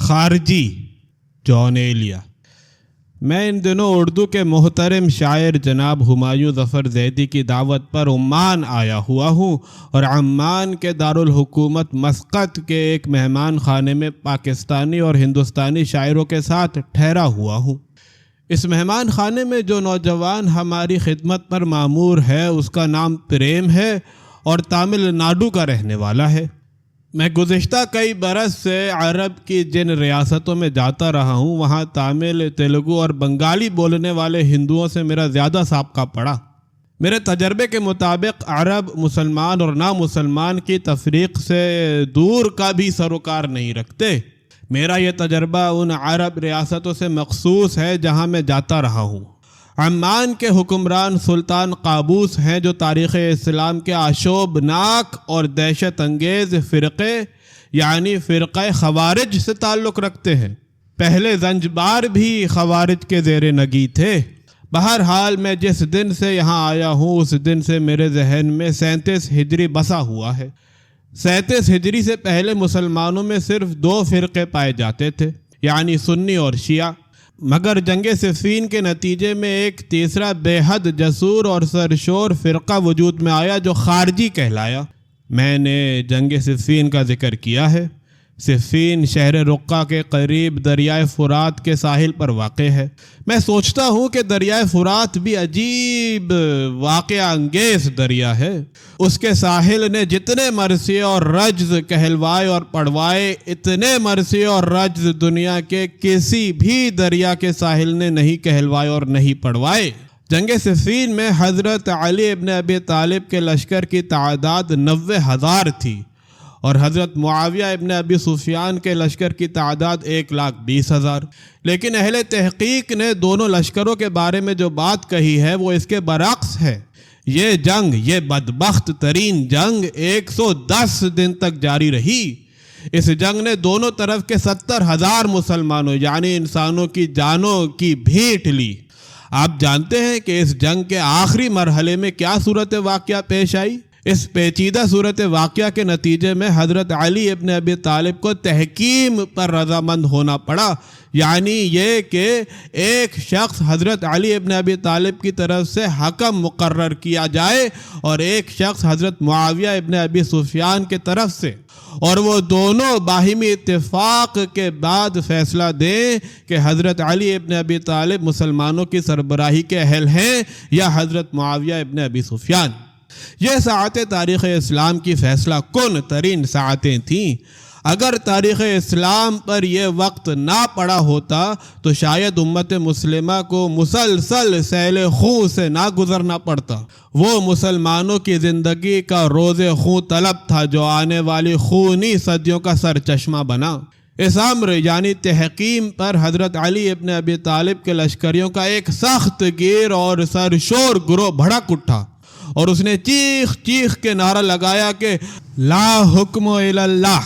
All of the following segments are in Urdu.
خارجی جان ایلیا۔ میں ان دنوں اردو کے محترم شاعر جناب ہمایوں ظفر زیدی کی دعوت پر عمان آیا ہوا ہوں اور عمان کے دارالحکومت مسقط کے ایک مہمان خانے میں پاکستانی اور ہندوستانی شاعروں کے ساتھ ٹھہرا ہوا ہوں۔ اس مہمان خانے میں جو نوجوان ہماری خدمت پر مامور ہے اس کا نام پریم ہے اور تامل ناڈو کا رہنے والا ہے۔ میں گزشتہ کئی برس سے عرب کی جن ریاستوں میں جاتا رہا ہوں وہاں تامل، تیلگو اور بنگالی بولنے والے ہندوؤں سے میرا زیادہ سابقہ پڑا۔ میرے تجربے کے مطابق عرب مسلمان اور نامسلمان کی تفریق سے دور کا بھی سروکار نہیں رکھتے۔ میرا یہ تجربہ ان عرب ریاستوں سے مخصوص ہے جہاں میں جاتا رہا ہوں۔ عمان کے حکمران سلطان قابوس ہیں جو تاریخ اسلام کے آشوبناک اور دہشت انگیز فرقے یعنی فرقہ خوارج سے تعلق رکھتے ہیں۔ پہلے زنجبار بھی خوارج کے زیر نگی تھے۔ بہرحال میں جس دن سے یہاں آیا ہوں اس دن سے میرے ذہن میں 37 ہجری بسا ہوا ہے۔ 37 ہجری سے پہلے مسلمانوں میں صرف 2 فرقے پائے جاتے تھے یعنی سنی اور شیعہ، مگر جنگ صفین کے نتیجے میں ایک تیسرا بے حد جسور اور سرشور فرقہ وجود میں آیا جو خارجی کہلایا۔ میں نے جنگ صفین کا ذکر کیا ہے۔ صفین شہر رقہ کے قریب دریائے فرات کے ساحل پر واقع ہے۔ میں سوچتا ہوں کہ دریائے فرات بھی عجیب واقعہ انگیز دریا ہے۔ اس کے ساحل نے جتنے مرثیے اور رجز کہلوائے اور پڑھوائے اتنے مرثیے اور رجز دنیا کے کسی بھی دریا کے ساحل نے نہیں کہلوائے اور نہیں پڑھوائے۔ جنگ صفین میں حضرت علی ابن ابی طالب کے لشکر کی تعداد 90,000 تھی اور حضرت معاویہ ابن ابی سفیان کے لشکر کی تعداد 1,20,000۔ لیکن اہل تحقیق نے دونوں لشکروں کے بارے میں جو بات کہی ہے وہ اس کے برعکس ہے۔ یہ جنگ، یہ بدبخت ترین جنگ 110 دن تک جاری رہی۔ اس جنگ نے دونوں طرف کے 70,000 مسلمانوں یعنی انسانوں کی جانوں کی بھیٹ لی۔ آپ جانتے ہیں کہ اس جنگ کے آخری مرحلے میں کیا صورت واقعہ پیش آئی؟ اس پیچیدہ صورت واقعہ کے نتیجے میں حضرت علی ابن ابی طالب کو تحکیم پر رضامند ہونا پڑا، یعنی یہ کہ ایک شخص حضرت علی ابن ابی طالب کی طرف سے حکم مقرر کیا جائے اور ایک شخص حضرت معاویہ ابن ابی سفیان کی طرف سے، اور وہ دونوں باہمی اتفاق کے بعد فیصلہ دیں کہ حضرت علی ابن ابی طالب مسلمانوں کی سربراہی کے اہل ہیں یا حضرت معاویہ ابن ابی سفیان۔ یہ ساعتیں تاریخ اسلام کی فیصلہ کن ترین ساعتیں تھیں۔ اگر تاریخ اسلام پر یہ وقت نہ پڑا ہوتا تو شاید امت مسلمہ کو مسلسل سیل خون سے نہ گزرنا پڑتا۔ وہ مسلمانوں کی زندگی کا روز خون طلب تھا جو آنے والی خونی صدیوں کا سرچشمہ بنا۔ اس امر یعنی تحکیم پر حضرت علی ابن ابی طالب کے لشکریوں کا ایک سخت گیر اور سرشور گروہ بھڑک اٹھا اور اس نے چیخ چیخ کے نعرہ لگایا کہ لا حکم الا اللہ،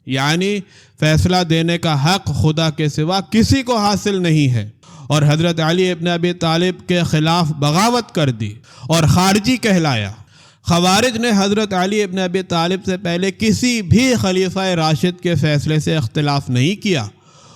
یعنی فیصلہ دینے کا حق خدا کے سوا کسی کو حاصل نہیں ہے، اور حضرت علی ابن ابی طالب کے خلاف بغاوت کر دی اور خارجی کہلایا۔ خوارج نے حضرت علی ابن ابی طالب سے پہلے کسی بھی خلیفہ راشد کے فیصلے سے اختلاف نہیں کیا۔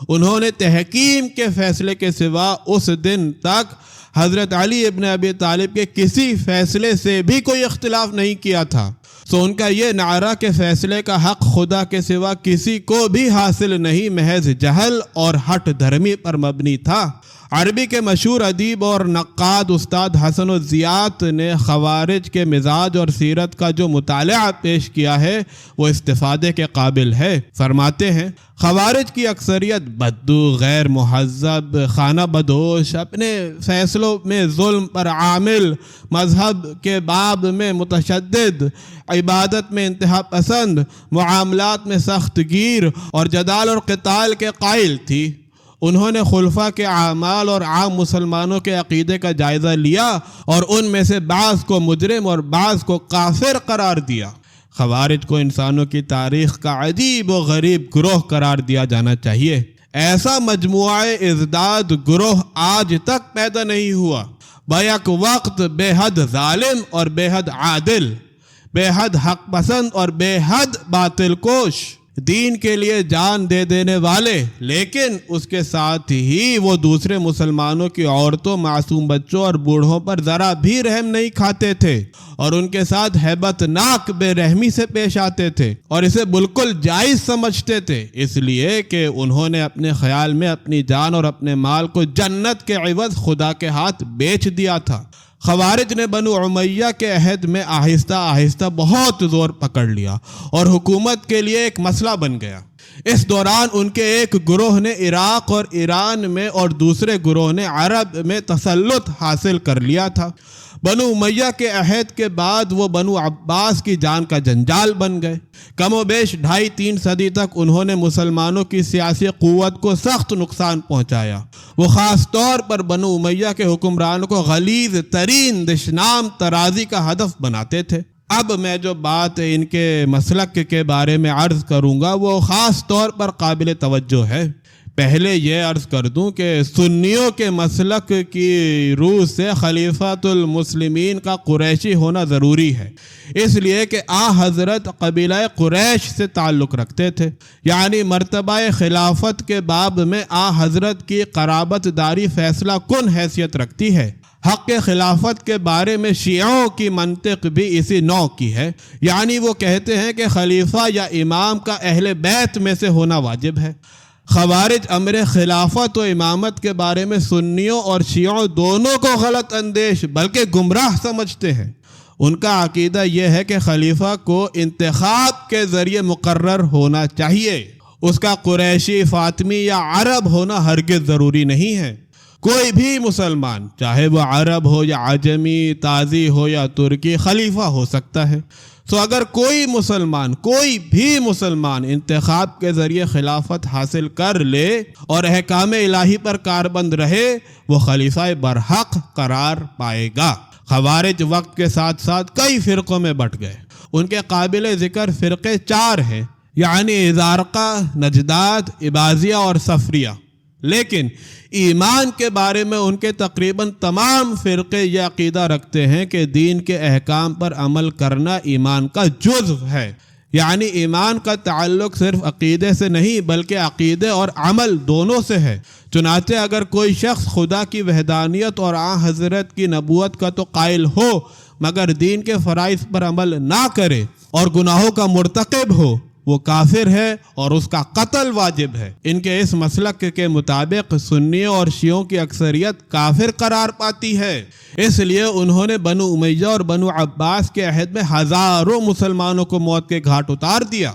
انہوں نے تحکیم کے فیصلے کے سوا اس دن تک حضرت علی ابن ابی طالب کے کسی فیصلے سے بھی کوئی اختلاف نہیں کیا تھا۔ سو ان کا یہ نعرہ کہ فیصلے کا حق خدا کے سوا کسی کو بھی حاصل نہیں محض جہل اور ہٹ دھرمی پر مبنی تھا۔ عربی کے مشہور ادیب اور نقاد استاد حسن الزیات نے خوارج کے مزاج اور سیرت کا جو مطالعہ پیش کیا ہے وہ استفادے کے قابل ہے۔ فرماتے ہیں خوارج کی اکثریت بدو، غیر مہذب، خانہ بدوش، اپنے فیصلوں میں ظلم پر عامل، مذہب کے باب میں متشدد، عبادت میں انتہا پسند، معاملات میں سخت گیر اور جدال اور قتال کے قائل تھی۔ انہوں نے خلفاء کے اعمال اور عام مسلمانوں کے عقیدے کا جائزہ لیا اور ان میں سے بعض کو مجرم اور بعض کو کافر قرار دیا۔ خوارج کو انسانوں کی تاریخ کا عجیب و غریب گروہ قرار دیا جانا چاہیے۔ ایسا مجموعہ ازداد گروہ آج تک پیدا نہیں ہوا، بیک وقت بے حد ظالم اور بے حد عادل، بے حد حق پسند اور بے حد باطل کوش۔ دین کے لیے جان دے دینے والے، لیکن اس کے ساتھ ہی وہ دوسرے مسلمانوں کی عورتوں، معصوم بچوں اور بوڑھوں پر ذرا بھی رحم نہیں کھاتے تھے اور ان کے ساتھ ہیبت ناک بے رحمی سے پیش آتے تھے اور اسے بالکل جائز سمجھتے تھے، اس لیے کہ انہوں نے اپنے خیال میں اپنی جان اور اپنے مال کو جنت کے عوض خدا کے ہاتھ بیچ دیا تھا۔ خوارج نے بنو امیہ کے عہد میں آہستہ آہستہ بہت زور پکڑ لیا اور حکومت کے لیے ایک مسئلہ بن گیا۔ اس دوران ان کے ایک گروہ نے عراق اور ایران میں اور دوسرے گروہ نے عرب میں تسلط حاصل کر لیا تھا۔ بنو امیہ کے عہد کے بعد وہ بنو عباس کی جان کا جنجال بن گئے۔ کم و بیش 2.5-3 صدی تک انہوں نے مسلمانوں کی سیاسی قوت کو سخت نقصان پہنچایا۔ وہ خاص طور پر بنو امیہ کے حکمرانوں کو غلیظ ترین دشنام ترازی کا ہدف بناتے تھے۔ اب میں جو بات ان کے مسلک کے بارے میں عرض کروں گا وہ خاص طور پر قابل توجہ ہے۔ پہلے یہ عرض کر دوں کہ سنیوں کے مسلک کی روح سے خلیفۃ المسلمین کا قریشی ہونا ضروری ہے، اس لیے کہ حضرت قبیلہ قریش سے تعلق رکھتے تھے، یعنی مرتبہ خلافت کے باب میں حضرت کی قرابت داری فیصلہ کن حیثیت رکھتی ہے۔ حق خلافت کے بارے میں شیعوں کی منطق بھی اسی نوع کی ہے، یعنی وہ کہتے ہیں کہ خلیفہ یا امام کا اہل بیت میں سے ہونا واجب ہے۔ خوارج امر خلافت و امامت کے بارے میں سنیوں اور شیعوں دونوں کو غلط اندیش بلکہ گمراہ سمجھتے ہیں۔ ان کا عقیدہ یہ ہے کہ خلیفہ کو انتخاب کے ذریعے مقرر ہونا چاہیے، اس کا قریشی، فاطمی یا عرب ہونا ہرگز ضروری نہیں ہے۔ کوئی بھی مسلمان، چاہے وہ عرب ہو یا عجمی، تازی ہو یا ترکی، خلیفہ ہو سکتا ہے۔ اگر کوئی بھی مسلمان انتخاب کے ذریعے خلافت حاصل کر لے اور احکام الہی پر کاربند رہے، وہ خلیفہ برحق قرار پائے گا۔ خوارج وقت کے ساتھ ساتھ کئی فرقوں میں بٹ گئے۔ ان کے قابل ذکر فرقے 4 ہیں، یعنی ازارقہ، نجداد، اباضیہ اور صفریہ۔ لیکن ایمان کے بارے میں ان کے تقریباً تمام فرقے یہ عقیدہ رکھتے ہیں کہ دین کے احکام پر عمل کرنا ایمان کا جزو ہے، یعنی ایمان کا تعلق صرف عقیدے سے نہیں بلکہ عقیدے اور عمل دونوں سے ہے۔ چنانچہ اگر کوئی شخص خدا کی وحدانیت اور حضرت کی نبوت کا تو قائل ہو مگر دین کے فرائض پر عمل نہ کرے اور گناہوں کا مرتکب ہو، وہ کافر ہے اور اس کا قتل واجب ہے۔ ان کے اس مسلک کے مطابق سنیوں اور شیعوں کی اکثریت کافر قرار پاتی ہے، اس لیے انہوں نے بنو امیہ اور بنو عباس کے عہد میں ہزاروں مسلمانوں کو موت کے گھاٹ اتار دیا۔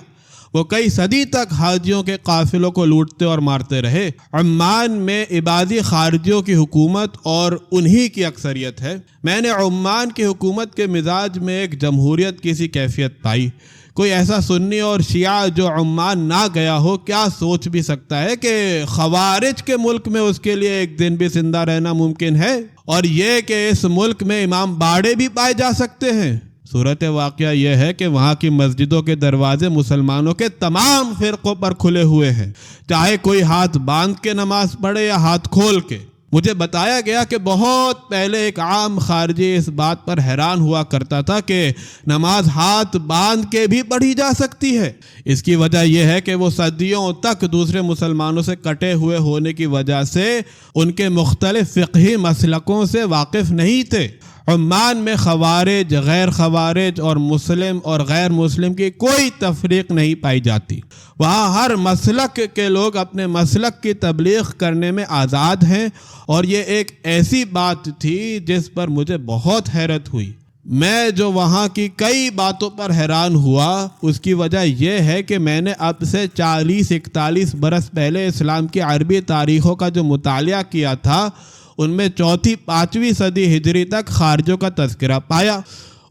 وہ کئی صدی تک حاجیوں کے قافلوں کو لوٹتے اور مارتے رہے۔ عمان میں عبادی خارجیوں کی حکومت اور انہی کی اکثریت ہے۔ میں نے عمان کی حکومت کے مزاج میں ایک جمہوریت کی سی کیفیت پائی۔ کوئی ایسا سنی اور شیعہ جو عمان نہ گیا ہو کیا سوچ بھی سکتا ہے کہ خوارج کے ملک میں اس کے لیے ایک دن بھی زندہ رہنا ممکن ہے، اور یہ کہ اس ملک میں امام باڑے بھی پائے جا سکتے ہیں؟ صورت واقعہ یہ ہے کہ وہاں کی مسجدوں کے دروازے مسلمانوں کے تمام فرقوں پر کھلے ہوئے ہیں، چاہے کوئی ہاتھ باندھ کے نماز پڑھے یا ہاتھ کھول کے۔ مجھے بتایا گیا کہ بہت پہلے ایک عام خارجی اس بات پر حیران ہوا کرتا تھا کہ نماز ہاتھ باندھ کے بھی پڑھی جا سکتی ہے۔ اس کی وجہ یہ ہے کہ وہ صدیوں تک دوسرے مسلمانوں سے کٹے ہوئے ہونے کی وجہ سے ان کے مختلف فقہی مسلکوں سے واقف نہیں تھے۔ عمان میں خوارج، غیر خوارج اور مسلم اور غیر مسلم کی کوئی تفریق نہیں پائی جاتی۔ وہاں ہر مسلک کے لوگ اپنے مسلک کی تبلیغ کرنے میں آزاد ہیں، اور یہ ایک ایسی بات تھی جس پر مجھے بہت حیرت ہوئی۔ میں جو وہاں کی کئی باتوں پر حیران ہوا اس کی وجہ یہ ہے کہ میں نے اب سے 40-41 برس پہلے اسلام کی عربی تاریخوں کا جو مطالعہ کیا تھا ان میں 4-5ویں صدی ہجری تک خارجوں کا تذکرہ پایا۔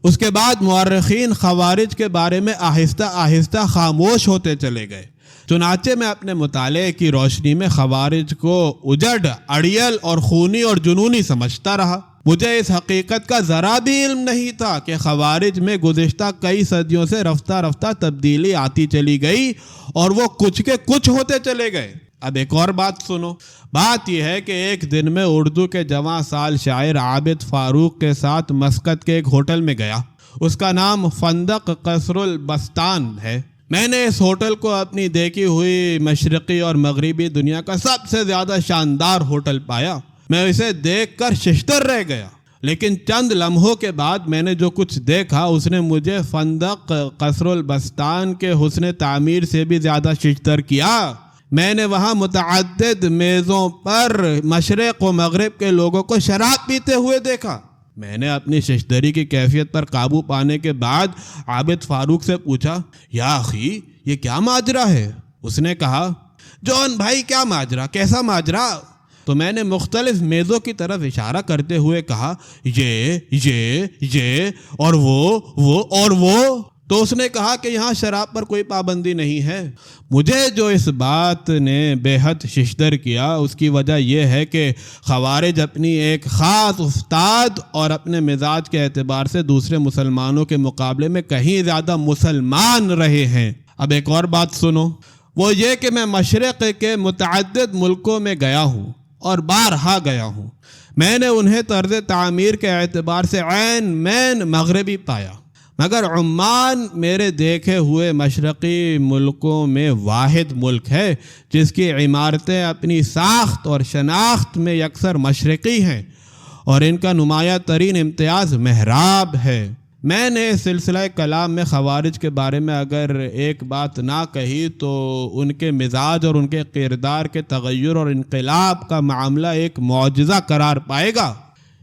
اس کے بعد مورخین خوارج کے بارے میں آہستہ آہستہ خاموش ہوتے چلے گئے۔ چنانچہ میں اپنے مطالعے کی روشنی میں خوارج کو اجڑ، اڑیل اور خونی اور جنونی سمجھتا رہا۔ مجھے اس حقیقت کا ذرا بھی علم نہیں تھا کہ خوارج میں گزشتہ کئی صدیوں سے رفتہ رفتہ تبدیلی آتی چلی گئی اور وہ کچھ کے کچھ ہوتے چلے گئے۔ اب ایک اور بات سنو۔ بات یہ ہے کہ ایک دن میں اردو کے جواں سال شاعر عابد فاروق کے ساتھ مسقط کے ایک ہوٹل میں گیا۔ اس کا نام فندق قصر البستان ہے۔ میں نے اس ہوٹل کو اپنی دیکھی ہوئی مشرقی اور مغربی دنیا کا سب سے زیادہ شاندار ہوٹل پایا۔ میں اسے دیکھ کر ششدر رہ گیا، لیکن چند لمحوں کے بعد میں نے جو کچھ دیکھا اس نے مجھے فندق قصر البستان کے حسن تعمیر سے بھی زیادہ ششدر کیا۔ میں نے وہاں متعدد میزوں پر مشرق و مغرب کے لوگوں کو شراب پیتے ہوئے دیکھا۔ میں نے اپنی ششدری کی کیفیت پر قابو پانے کے بعد عابد فاروق سے پوچھا، یا اخی یہ کیا ماجرا ہے؟ اس نے کہا، جون بھائی کیا ماجرا، کیسا ماجرا؟ تو میں نے مختلف میزوں کی طرف اشارہ کرتے ہوئے کہا، یہ اور وہ۔ تو اس نے کہا کہ یہاں شراب پر کوئی پابندی نہیں ہے۔ مجھے جو اس بات نے بے حد ششدر کیا اس کی وجہ یہ ہے کہ خوارج اپنی ایک خاص استاد اور اپنے مزاج کے اعتبار سے دوسرے مسلمانوں کے مقابلے میں کہیں زیادہ مسلمان رہے ہیں۔ اب ایک اور بات سنو، وہ یہ کہ میں مشرق کے متعدد ملکوں میں گیا ہوں اور بارہا گیا ہوں۔ میں نے انہیں طرز تعمیر کے اعتبار سے عین مین مغربی پایا، مگر عمان میرے دیکھے ہوئے مشرقی ملکوں میں واحد ملک ہے جس کی عمارتیں اپنی ساخت اور شناخت میں یکسر مشرقی ہیں، اور ان کا نمایاں ترین امتیاز محراب ہے۔ میں نے سلسلہ کلام میں خوارج کے بارے میں اگر ایک بات نہ کہی تو ان کے مزاج اور ان کے کردار کے تغیر اور انقلاب کا معاملہ ایک معجزہ قرار پائے گا،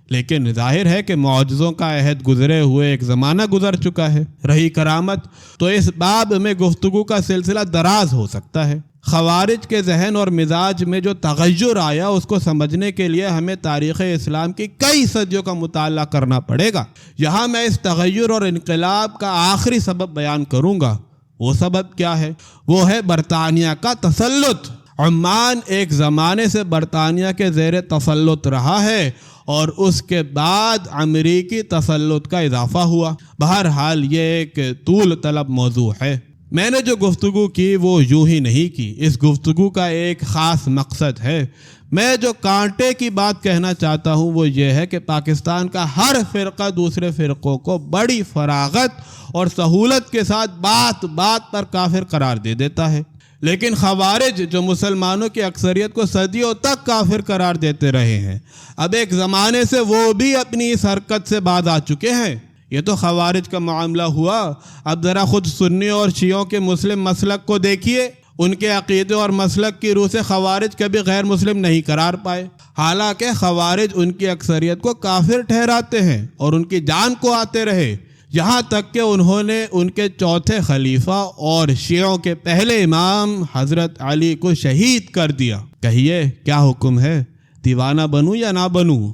لیکن ظاہر ہے کہ معجزوں کا عہد گزرے ہوئے ایک زمانہ گزر چکا ہے۔ رہی کرامت تو اس باب میں گفتگو کا سلسلہ دراز ہو سکتا ہے۔ خوارج کے ذہن اور مزاج میں جو تغیر آیا اس کو سمجھنے کے لیے ہمیں تاریخ اسلام کی کئی صدیوں کا مطالعہ کرنا پڑے گا۔ یہاں میں اس تغیر اور انقلاب کا آخری سبب بیان کروں گا۔ وہ سبب کیا ہے؟ وہ ہے برطانیہ کا تسلط۔ عمان ایک زمانے سے برطانیہ کے زیر تسلط رہا ہے اور اس کے بعد امریکی تسلط کا اضافہ ہوا۔ بہرحال یہ ایک طول طلب موضوع ہے۔ میں نے جو گفتگو کی وہ یوں ہی نہیں کی، اس گفتگو کا ایک خاص مقصد ہے۔ میں جو کانٹے کی بات کہنا چاہتا ہوں وہ یہ ہے کہ پاکستان کا ہر فرقہ دوسرے فرقوں کو بڑی فراغت اور سہولت کے ساتھ بات بات پر کافر قرار دے دیتا ہے، لیکن خوارج جو مسلمانوں کی اکثریت کو صدیوں تک کافر قرار دیتے رہے ہیں، اب ایک زمانے سے وہ بھی اپنی اس حرکت سے باز آ چکے ہیں۔ یہ تو خوارج کا معاملہ ہوا، اب ذرا خود سنی اور شیعوں کے مسلم مسلک کو دیکھیے۔ ان کے عقیدے اور مسلک کی روح سے خوارج کبھی غیر مسلم نہیں قرار پائے، حالانکہ خوارج ان کی اکثریت کو کافر ٹھہراتے ہیں اور ان کی جان کو آتے رہے، یہاں تک کہ انہوں نے ان کے چوتھے خلیفہ اور شیعوں کے پہلے امام حضرت علی کو شہید کر دیا۔ کہیے کیا حکم ہے، دیوانہ بنوں یا نہ بنوں؟